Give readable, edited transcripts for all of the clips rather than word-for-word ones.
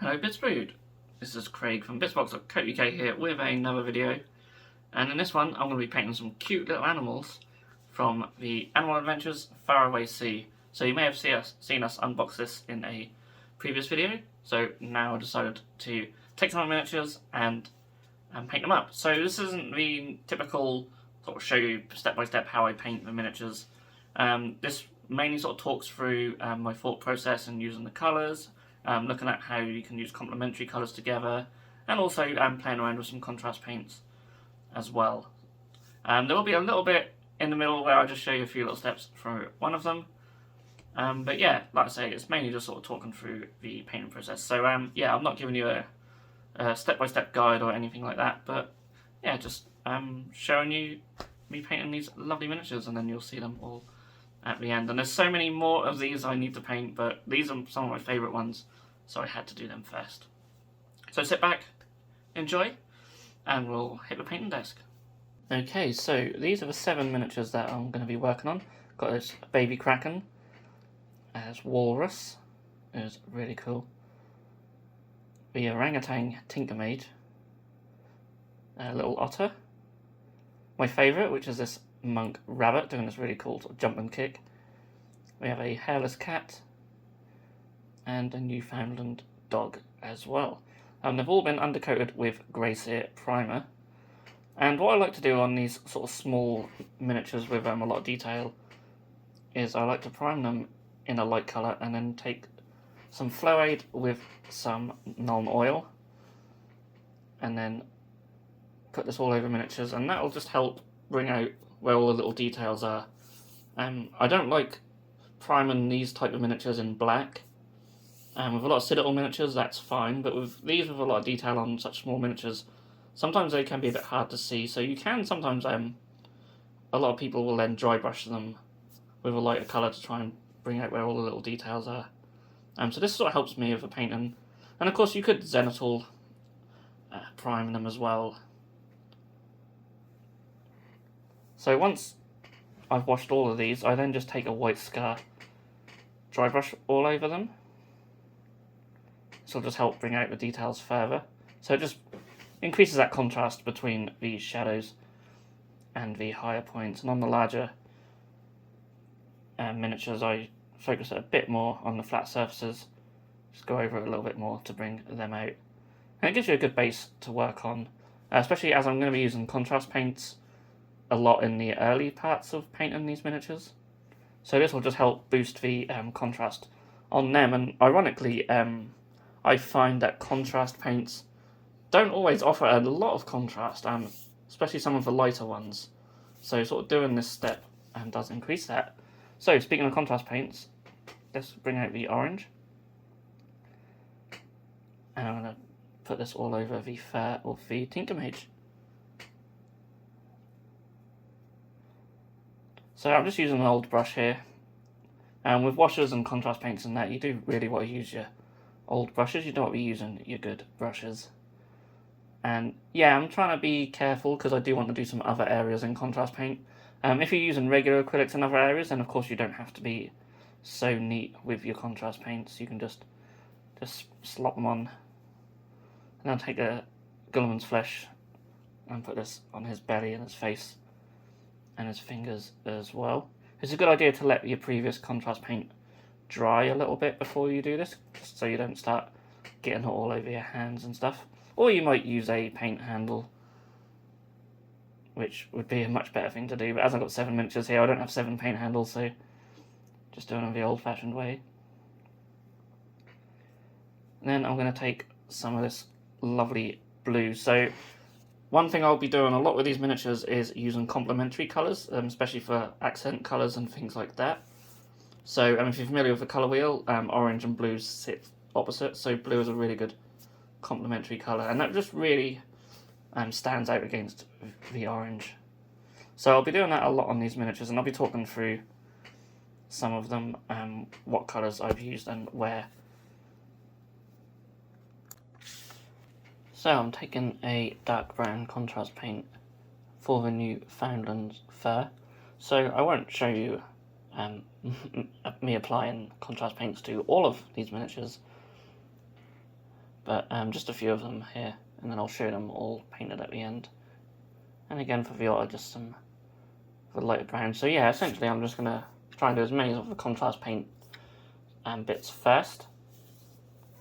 Hello Bitzbox, this is Craig from Bitzbox.co.uk here with another video, and in this one I'm going to be painting some cute little animals from the Animal Adventures Faraway Sea. So you may have seen us unbox this in a previous video, so now I decided to take some miniatures and paint them up. So this isn't the typical sort of show you step by step how I paint the miniatures. This mainly sort of talks through my thought process and using the colours, looking at how you can use complementary colours together, and also playing around with some contrast paints as well. There will be a little bit in the middle where I'll just show you a few little steps through one of them. But yeah, like I say, it's mainly just sort of talking through the painting process. So yeah, I'm not giving you a step-by-step guide or anything like that, but yeah, just showing you me painting these lovely miniatures, and then you'll see them all at the end. And there's so many more of these I need to paint, but these are some of my favourite ones, so I had to do them first. So sit back, enjoy, and we'll hit the painting desk. Okay, so these are the 7 miniatures that I'm going to be working on. Got this baby kraken as walrus, is really cool. The orangutan tinker mage, a little otter. My favourite, which is this monk rabbit doing this really cool sort of jump and kick. We have a hairless cat and a Newfoundland dog as well. They've all been undercoated with Grey Sear primer. And what I like to do on these sort of small miniatures with a lot of detail is I like to prime them in a light colour and then take some Flowade with some Nuln oil and then put this all over miniatures, and that will just help bring out where all the little details are. I don't like priming these type of miniatures in black. With a lot of Citadel miniatures that's fine, but with these with a lot of detail on such small miniatures, sometimes they can be a bit hard to see, so you can sometimes, a lot of people will then dry brush them with a lighter colour to try and bring out where all the little details are. So this sort of helps me with the painting, and of course you could Zenithal prime them as well. So once I've washed all of these, I then just take a white scar, dry brush all over them. This will just help bring out the details further. So it just increases that contrast between the shadows and the higher points. And on the larger miniatures, I focus a bit more on the flat surfaces. Just go over it a little bit more to bring them out. And it gives you a good base to work on, especially as I'm going to be using contrast paints a lot in the early parts of painting these miniatures. So this will just help boost the contrast on them. And ironically, I find that contrast paints don't always offer a lot of contrast, especially some of the lighter ones. So sort of doing this step does increase that. So speaking of contrast paints, let's bring out the orange. And I'm going to put this all over the fur of the tinker mage. So I'm just using an old brush here, and with washers and contrast paints and that, you do really want to use your old brushes. You don't want to be using your good brushes. And yeah, I'm trying to be careful because I do want to do some other areas in contrast paint. If you're using regular acrylics in other areas, then of course you don't have to be so neat with your contrast paints. You can just slop them on. And I'll take a Gulliman's flesh and put this on his belly and his face and his fingers as well. It's a good idea to let your previous contrast paint dry a little bit before you do this, just so you don't start getting it all over your hands and stuff. Or you might use a paint handle, which would be a much better thing to do, but as I've got 7 miniatures here, I don't have 7 paint handles, so just doing it the old-fashioned way. And then I'm going to take some of this lovely blue. So one thing I'll be doing a lot with these miniatures is using complementary colours, especially for accent colours and things like that. So if you're familiar with the colour wheel, orange and blue sit opposite, so blue is a really good complementary colour, and that just really stands out against the orange. So I'll be doing that a lot on these miniatures, and I'll be talking through some of them, what colours I've used and where. So I'm taking a dark brown contrast paint for the Newfoundland fur. So I won't show you me applying contrast paints to all of these miniatures, but just a few of them here, and then I'll show them all painted at the end. And again for the otter, just some of the lighter brown. So yeah, essentially I'm just going to try and do as many of the contrast paint bits first,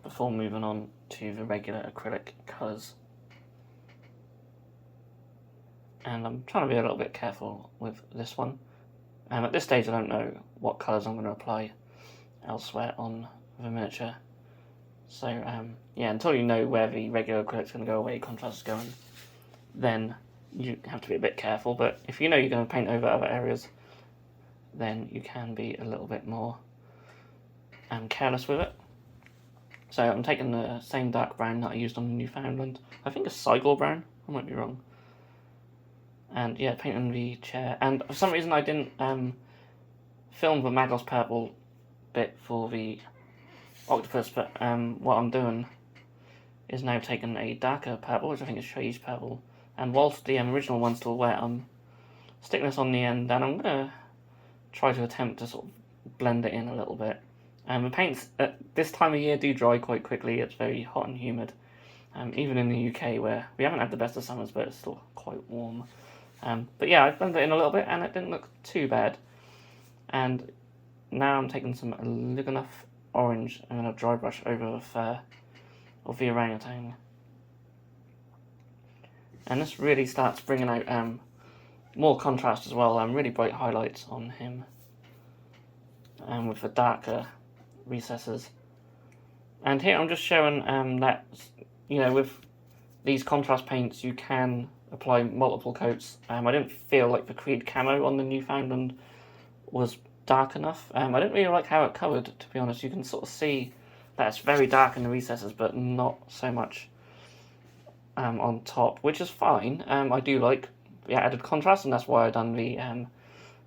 before moving on to the regular acrylic colours. And I'm trying to be a little bit careful with this one. At this stage I don't know what colours I'm going to apply elsewhere on the miniature. So yeah, until you know where the regular acrylic's going to go away, contrast is going, then you have to be a bit careful. But if you know you're going to paint over other areas, then you can be a little bit more careless with it. So I'm taking the same dark brown that I used on the Newfoundland. I think it's Cygor brown, I might be wrong. And yeah, painting the chair. And for some reason I didn't film the Magos purple bit for the octopus, but what I'm doing is now taking a darker purple, which I think is Shai's purple, and whilst the original one's still wet, I'm sticking this on the end, and I'm going to try to attempt to sort of blend it in a little bit. The paints at this time of year do dry quite quickly. It's very hot and humid, even in the UK, where we haven't had the best of summers, but it's still quite warm. But yeah, I blended it in a little bit, and it didn't look too bad. And now I'm taking some Liganoff orange, and then a dry brush over the fur of the orangutan. And this really starts bringing out more contrast as well, really bright highlights on him, and with the darker recesses. And here I'm just showing that, you know, with these contrast paints you can apply multiple coats. I didn't feel like the Creed camo on the Newfoundland was dark enough. I didn't really like how it covered, to be honest. You can sort of see that it's very dark in the recesses, but not so much on top, which is fine. I do like the added contrast, and that's why I done the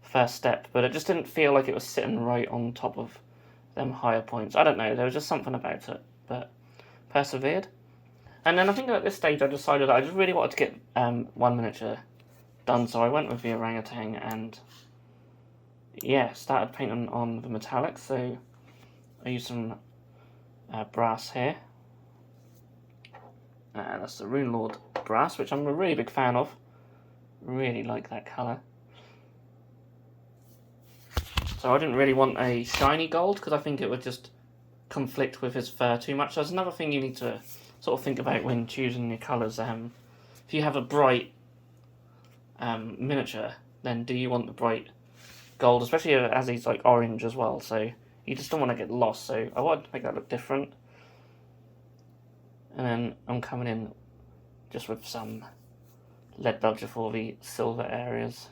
first step, but it just didn't feel like it was sitting right on top of them higher points. I don't know, there was just something about it, but persevered. And then I think at this stage I decided I just really wanted to get one miniature done, so I went with the orangutan and yeah, started painting on the metallics. So I used some brass here. That's the Rune Lord brass, which I'm a really big fan of. Really like that colour. So I didn't really want a shiny gold, because I think it would just conflict with his fur too much. So that's another thing you need to sort of think about when choosing your colours. If you have a bright miniature, then do you want the bright gold, especially as he's like orange as well, so you just don't want to get lost. So I wanted to make that look different. And then I'm coming in just with some lead dodger for the silver areas.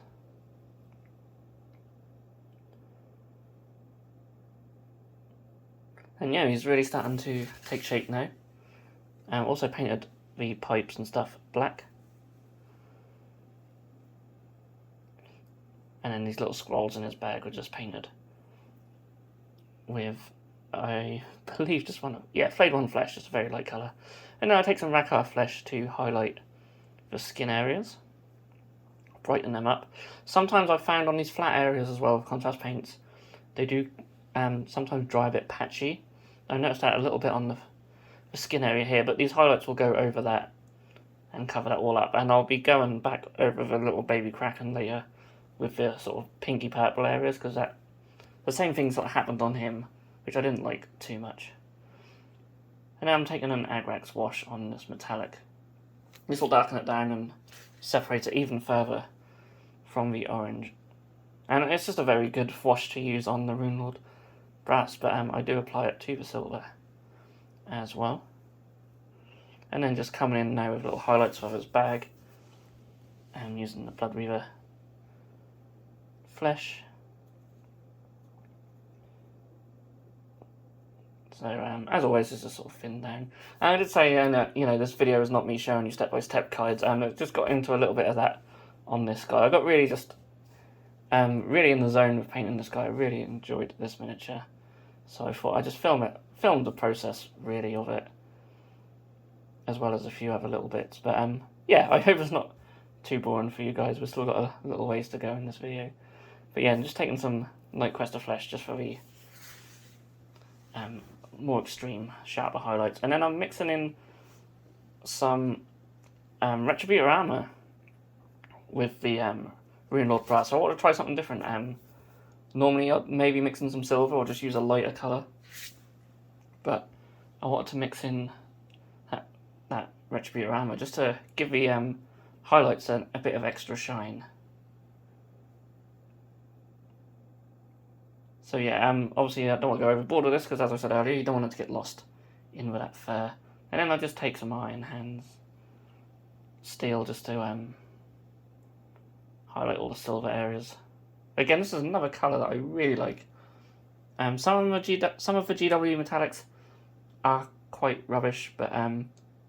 And yeah, he's really starting to take shape now. Also painted the pipes and stuff black. And then these little scrolls in his bag were just painted with, I believe, just one, yeah, Flayed One Flesh, just a very light colour. And now I take some Rakhar Flesh to highlight the skin areas, brighten them up. Sometimes I've found on these flat areas as well with contrast paints, they do sometimes dry a bit patchy. I've noticed that a little bit on the skin area here, but these highlights will go over that and cover that all up. And I'll be going back over the little baby kraken later with the sort of pinky purple areas, because that the same things that happened on him, which I didn't like too much. And now I'm taking an Agrax wash on this metallic. This will darken it down and separate it even further from the orange. And it's just a very good wash to use on the Rune Lord brass, but I do apply it to the silver as well. And then just coming in now with little highlights of his bag, and using the Blood Reaver flesh. So as always, this is sort of thinned down. And I did say, you know, this video is not me showing you step-by-step guides, and I just got into a little bit of that on this guy. I got really just really in the zone with painting this guy. I really enjoyed this miniature, so I thought I'd just filmed the process really of it, as well as a few other little bits. But yeah, I hope it's not too boring for you guys. We've still got a little ways to go in this video. But yeah, I'm just taking some Light Crest of Flesh just for the more extreme, sharper highlights. And then I'm mixing in some Retributor armor with the Rune Lord brass. So I want to try something different. Normally I'd maybe mix in some silver or just use a lighter colour, but I wanted to mix in that Retributor armor just to give the highlights a bit of extra shine. So yeah, obviously I don't want to go overboard with this because, as I said earlier, you don't want it to get lost in with that fur. And then I just take some Iron Hands steel just to highlight all the silver areas. Again, this is another colour that I really like. Some of the GW metallics are quite rubbish, but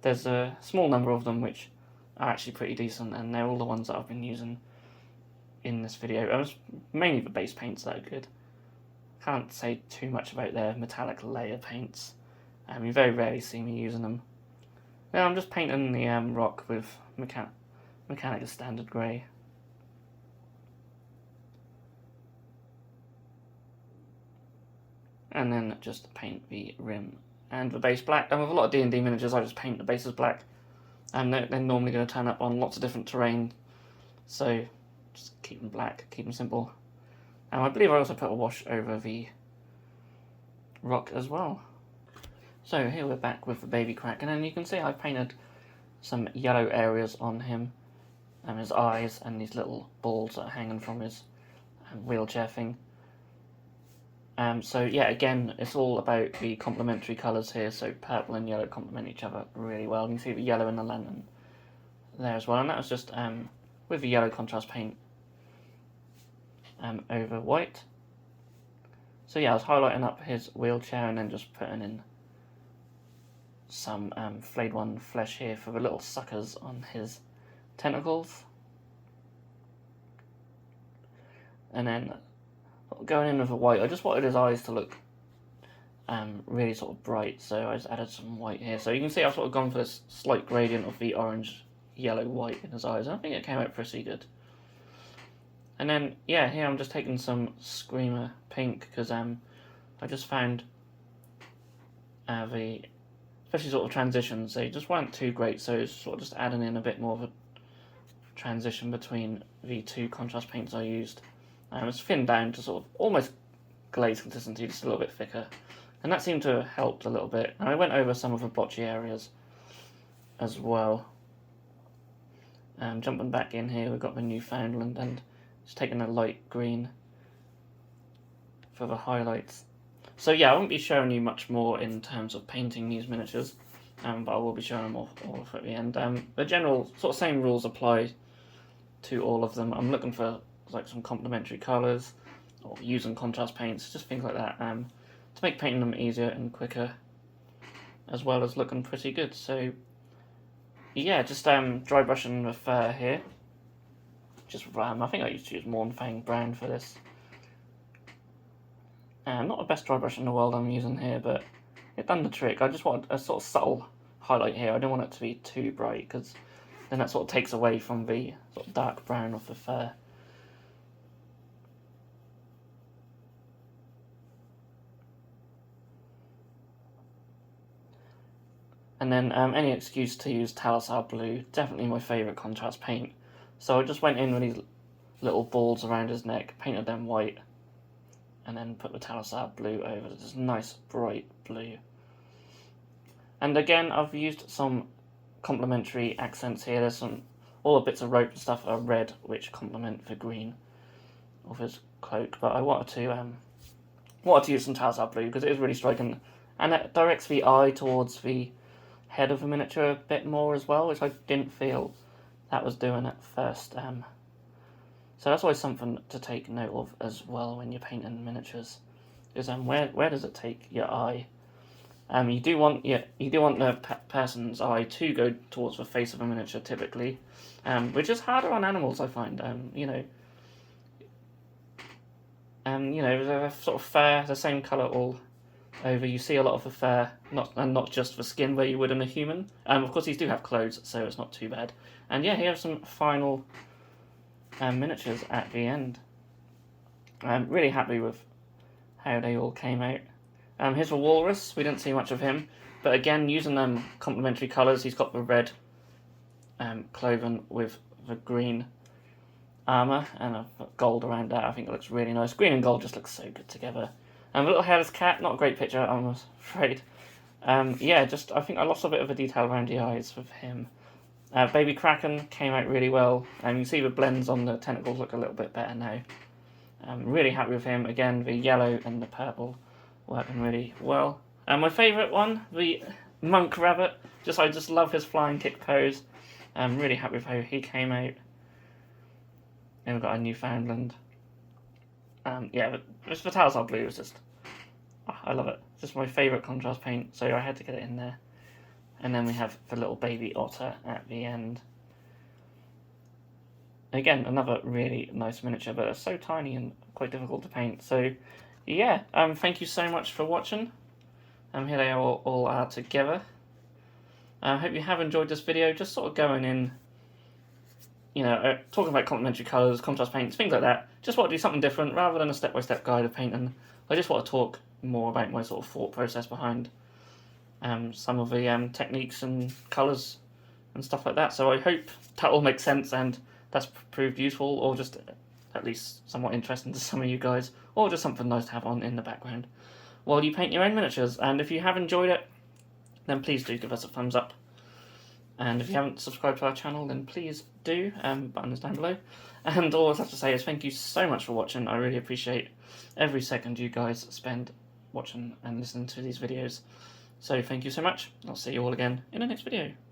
there's a small number of them which are actually pretty decent, and they're all the ones that I've been using in this video. It's mainly the base paints that are good. Can't say too much about their metallic layer paints. You very rarely see me using them. Then I'm just painting the rock with Mechanica Standard Grey. And then just paint the rim and the base black. And with a lot of D&D miniatures, I just paint the bases black. And they're normally going to turn up on lots of different terrain. So just keep them black, keep them simple. And I believe I also put a wash over the rock as well. So here we're back with the baby crack, and then you can see I've painted some yellow areas on him, and his eyes, and these little balls that are hanging from his wheelchair thing. So yeah, again, it's all about the complementary colours here, so purple and yellow complement each other really well. You can see the yellow in the lantern there as well, and that was just with the yellow contrast paint over white. So yeah, I was highlighting up his wheelchair and then just putting in some flayed one flesh here for the little suckers on his tentacles. And then going in with the white, I just wanted his eyes to look really sort of bright, so I just added some white here. So you can see I've sort of gone for this slight gradient of the orange, yellow, white in his eyes, and I think it came out pretty good. And then, yeah, here I'm just taking some Screamer Pink, because I just found especially sort of transitions, they just weren't too great, so it's sort of just adding in a bit more of a transition between the two contrast paints I used. It's thinned down to sort of almost glaze consistency, just a little bit thicker. And that seemed to have helped a little bit. And I went over some of the blotchy areas as well. Jumping back in here, we've got the Newfoundland, and just taking a light green for the highlights. So yeah, I won't be showing you much more in terms of painting these miniatures, but I will be showing them all at the end. The general sort of same rules apply to all of them. I'm looking for like some complementary colours, or using contrast paints, just things like that, to make painting them easier and quicker, as well as looking pretty good. So yeah, just dry brushing the fur here. Just I think I used to use Mornfang Brown for this. Not the best dry brush in the world I'm using here, but it done the trick. I just wanted a sort of subtle highlight here. I didn't want it to be too bright, because then that sort of takes away from the sort of dark brown of the fur. And then any excuse to use Talisar Blue, definitely my favourite contrast paint. So I just went in with these little balls around his neck, painted them white, and then put the Talisar Blue over this nice bright blue. And again, I've used some complementary accents here. There's all the bits of rope and stuff are red, which complement the green of his cloak. But I wanted to use some Talisar Blue because it is really striking, and it directs the eye towards the head of the miniature a bit more as well, which I didn't feel that was doing at first. So that's always something to take note of as well when you're painting miniatures, is where does it take your eye? You do want the person's eye to go towards the face of a miniature typically, which is harder on animals, I find. They're sort of fair, the same colour all over. You see a lot of the fur, not just the skin where you would in a human. Of course, these do have clothes, so it's not too bad. And yeah, here are some final miniatures at the end. I'm really happy with how they all came out. Here's a walrus. We didn't see much of him, but again, using them complementary colours, he's got the red cloven with the green armour and a gold around that. I think it looks really nice. Green and gold just looks so good together. And the little hairless cat, not a great picture, I'm afraid. Yeah, just I think I lost a bit of the detail around the eyes with him. Baby Kraken came out really well, and you can see the blends on the tentacles look a little bit better now. I'm really happy with him. Again, the yellow and the purple working really well. And my favourite one, the monk rabbit. I just love his flying kick pose. I'm really happy with how he came out. And we've got a Newfoundland. Yeah, this Vitalsar blue is just, I love it. It's just my favourite contrast paint, so I had to get it in there. And then we have the little baby otter at the end. Again, another really nice miniature, but it's so tiny and quite difficult to paint. So, yeah, thank you so much for watching. Here they all are together. I hope you have enjoyed this video, just sort of going in, you know, talking about complementary colours, contrast paints, things like that. Just want to do something different, rather than a step-by-step guide of painting. I just want to talk more about my sort of thought process behind some of the techniques and colours and stuff like that. So I hope that all makes sense and that's proved useful, or just at least somewhat interesting to some of you guys, or just something nice to have on in the background while you paint your own miniatures. And if you have enjoyed it, then please do give us a thumbs up. And if you haven't subscribed to our channel, then please do. Button is down below. And all I have to say is thank you so much for watching. I really appreciate every second you guys spend watching and listening to these videos. So thank you so much. I'll see you all again in the next video.